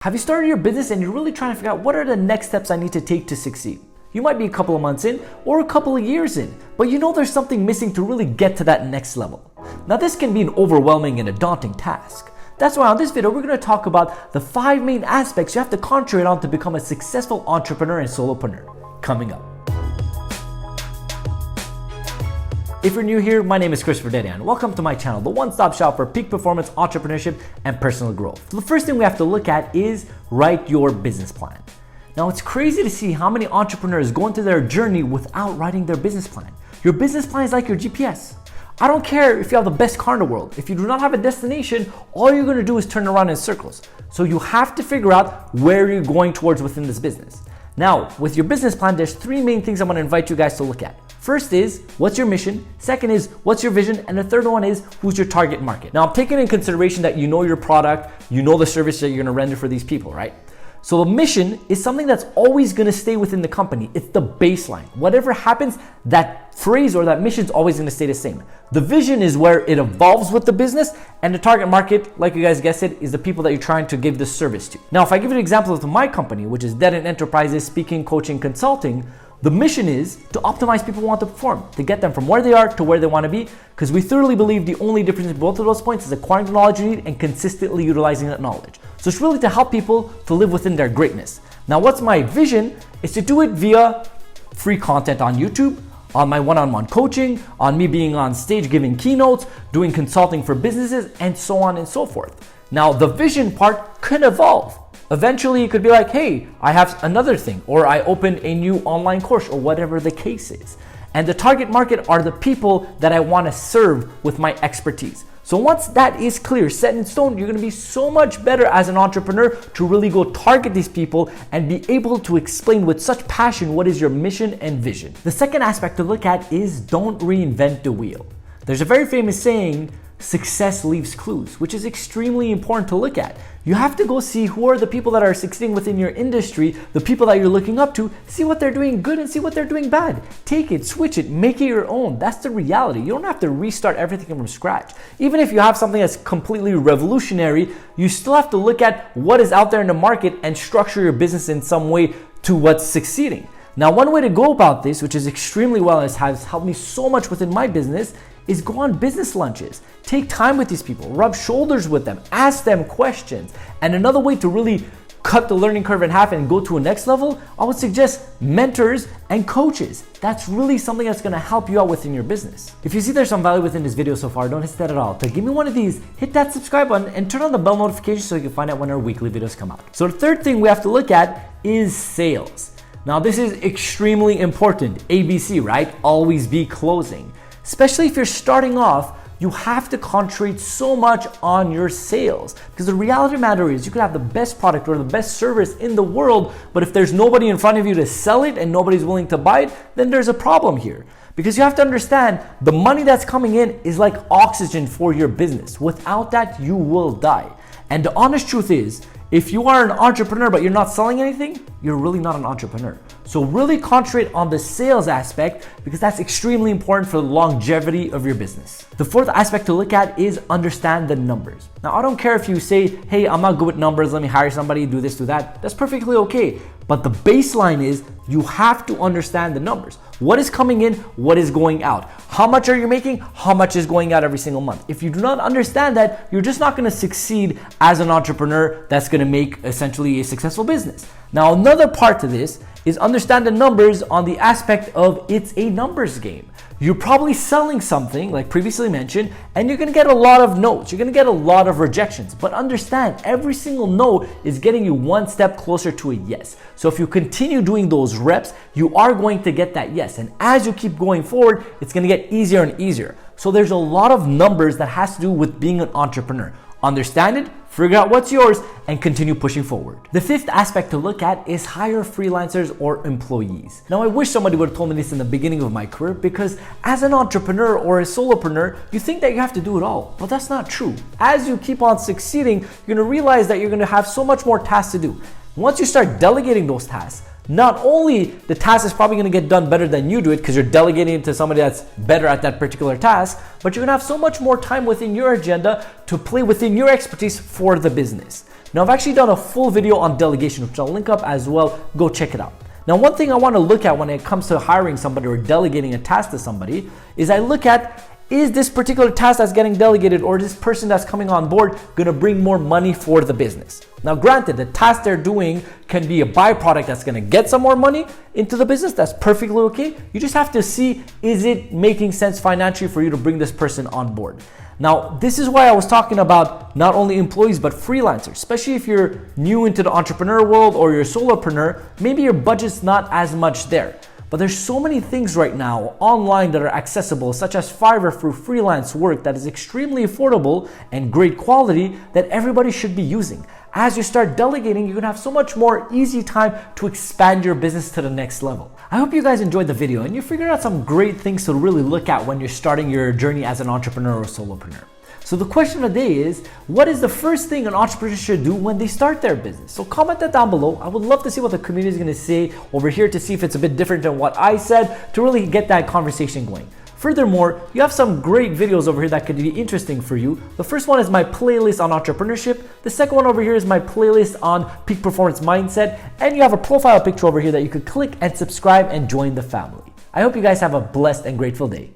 Have you started your business and you're really trying to figure out what are the next steps I need to take to succeed? You might be a couple of months in or a couple of years in, but you know there's something missing to really get to that next level. Now this can be an overwhelming and a daunting task. That's why on this video we're going to talk about the 5 main aspects you have to concentrate on to become a successful entrepreneur and solopreneur. Coming up. If you're new here, my name is Christopher Dedian. Welcome to my channel, the one-stop shop for peak performance, entrepreneurship, and personal growth. The first thing we have to look at is write your business plan. Now, it's crazy to see how many entrepreneurs go into their journey without writing their business plan. Your business plan is like your GPS. I don't care if you have the best car in the world. If you do not have a destination, all you're going to do is turn around in circles. So you have to figure out where you're going towards within this business. Now, with your business plan, there's 3 main things I'm going to invite you guys to look at. First is, what's your mission? Second is, what's your vision? And the third one is, who's your target market? Now, I'm taking in consideration that you know your product, you know the service that you're gonna render for these people, right? So the mission is something that's always gonna stay within the company. It's the baseline. Whatever happens, that phrase or that mission is always gonna stay the same. The vision is where it evolves with the business, and the target market, like you guys guessed it, is the people that you're trying to give this service to. Now, if I give you an example of my company, which is Dedian Enterprises Speaking, Coaching, Consulting, the mission is to optimize people who want to perform, to get them from where they are to where they want to be, because we thoroughly believe the only difference in both of those points is acquiring the knowledge you need and consistently utilizing that knowledge. So it's really to help people to live within their greatness. Now, what's my vision is to do it via free content on YouTube, on my one-on-one coaching, on me being on stage giving keynotes, doing consulting for businesses, and so on and so forth. Now, the vision part could evolve. Eventually, it could be like, hey, I have another thing, or I open a new online course, or whatever the case is. And the target market are the people that I want to serve with my expertise. So once that is clear, set in stone, you're going to be so much better as an entrepreneur to really go target these people and be able to explain with such passion what is your mission and vision. The second aspect to look at is don't reinvent the wheel. There's a very famous saying, success leaves clues, which is extremely important to look at. You have to go see who are the people that are succeeding within your industry, the people that you're looking up to, see what they're doing good and see what they're doing bad. Take it, switch it, make it your own. That's the reality. You don't have to restart everything from scratch. Even if you have something that's completely revolutionary, you still have to look at what is out there in the market and structure your business in some way to what's succeeding. Now, one way to go about this, which is extremely well and has helped me so much within my business, is go on business lunches. Take time with these people, rub shoulders with them, ask them questions. And another way to really cut the learning curve in half and go to a next level, I would suggest mentors and coaches. That's really something that's gonna help you out within your business. If you see there's some value within this video so far, don't hesitate at all to give me one of these, hit that subscribe button and turn on the bell notification so you can find out when our weekly videos come out. So the third thing we have to look at is sales. Now this is extremely important. ABC, right? Always be closing. Especially if you're starting off, you have to concentrate so much on your sales, because the reality of the matter is you could have the best product or the best service in the world, but if there's nobody in front of you to sell it and nobody's willing to buy it, then there's a problem here. Because you have to understand the money that's coming in is like oxygen for your business. Without that, you will die. And the honest truth is, if you are an entrepreneur but you're not selling anything, you're really not an entrepreneur. So really concentrate on the sales aspect, because that's extremely important for the longevity of your business. The fourth aspect to look at is understand the numbers. Now, I don't care if you say, hey, I'm not good with numbers, let me hire somebody, do this, do that. That's perfectly okay. But the baseline is you have to understand the numbers. What is coming in, what is going out? How much are you making? How much is going out every single month? If you do not understand that, you're just not gonna succeed as an entrepreneur that's gonna make essentially a successful business. Now, another part to this is understand the numbers on the aspect of it's a numbers game. You're probably selling something like previously mentioned, and you're gonna get a lot of no's. You're gonna get a lot of rejections, but understand every single no is getting you one step closer to a yes. So if you continue doing those reps, you are going to get that yes. And as you keep going forward, it's gonna get easier and easier. So there's a lot of numbers that has to do with being an entrepreneur. Understand it, figure out what's yours, and continue pushing forward. The fifth aspect to look at is hire freelancers or employees. Now, I wish somebody would have told me this in the beginning of my career, because as an entrepreneur or a solopreneur, you think that you have to do it all, but that's not true. As you keep on succeeding, you're gonna realize that you're gonna have so much more tasks to do. Once you start delegating those tasks, not only the task is probably going to get done better than you do it because you're delegating it to somebody that's better at that particular task, but you're going to have so much more time within your agenda to play within your expertise for the business. Now, I've actually done a full video on delegation, which I'll link up as well. Go check it out. Now, one thing I want to look at when it comes to hiring somebody or delegating a task to somebody is I look at, is this particular task that's getting delegated or this person that's coming on board going to bring more money for the business? Now, granted, the task they're doing can be a byproduct that's going to get some more money into the business. That's perfectly okay. You just have to see, is it making sense financially for you to bring this person on board? Now, this is why I was talking about not only employees, but freelancers, especially if you're new into the entrepreneur world or you're a solopreneur, maybe your budget's not as much there. But there's so many things right now online that are accessible, such as Fiverr for freelance work that is extremely affordable and great quality that everybody should be using. As you start delegating, you're gonna have so much more easy time to expand your business to the next level. I hope you guys enjoyed the video and you figured out some great things to really look at when you're starting your journey as an entrepreneur or solopreneur. So the question of the day is, what is the first thing an entrepreneur should do when they start their business? So comment that down below. I would love to see what the community is gonna say over here to see if it's a bit different than what I said to really get that conversation going. Furthermore, you have some great videos over here that could be interesting for you. The first one is my playlist on entrepreneurship. The second one over here is my playlist on peak performance mindset. And you have a profile picture over here that you could click and subscribe and join the family. I hope you guys have a blessed and grateful day.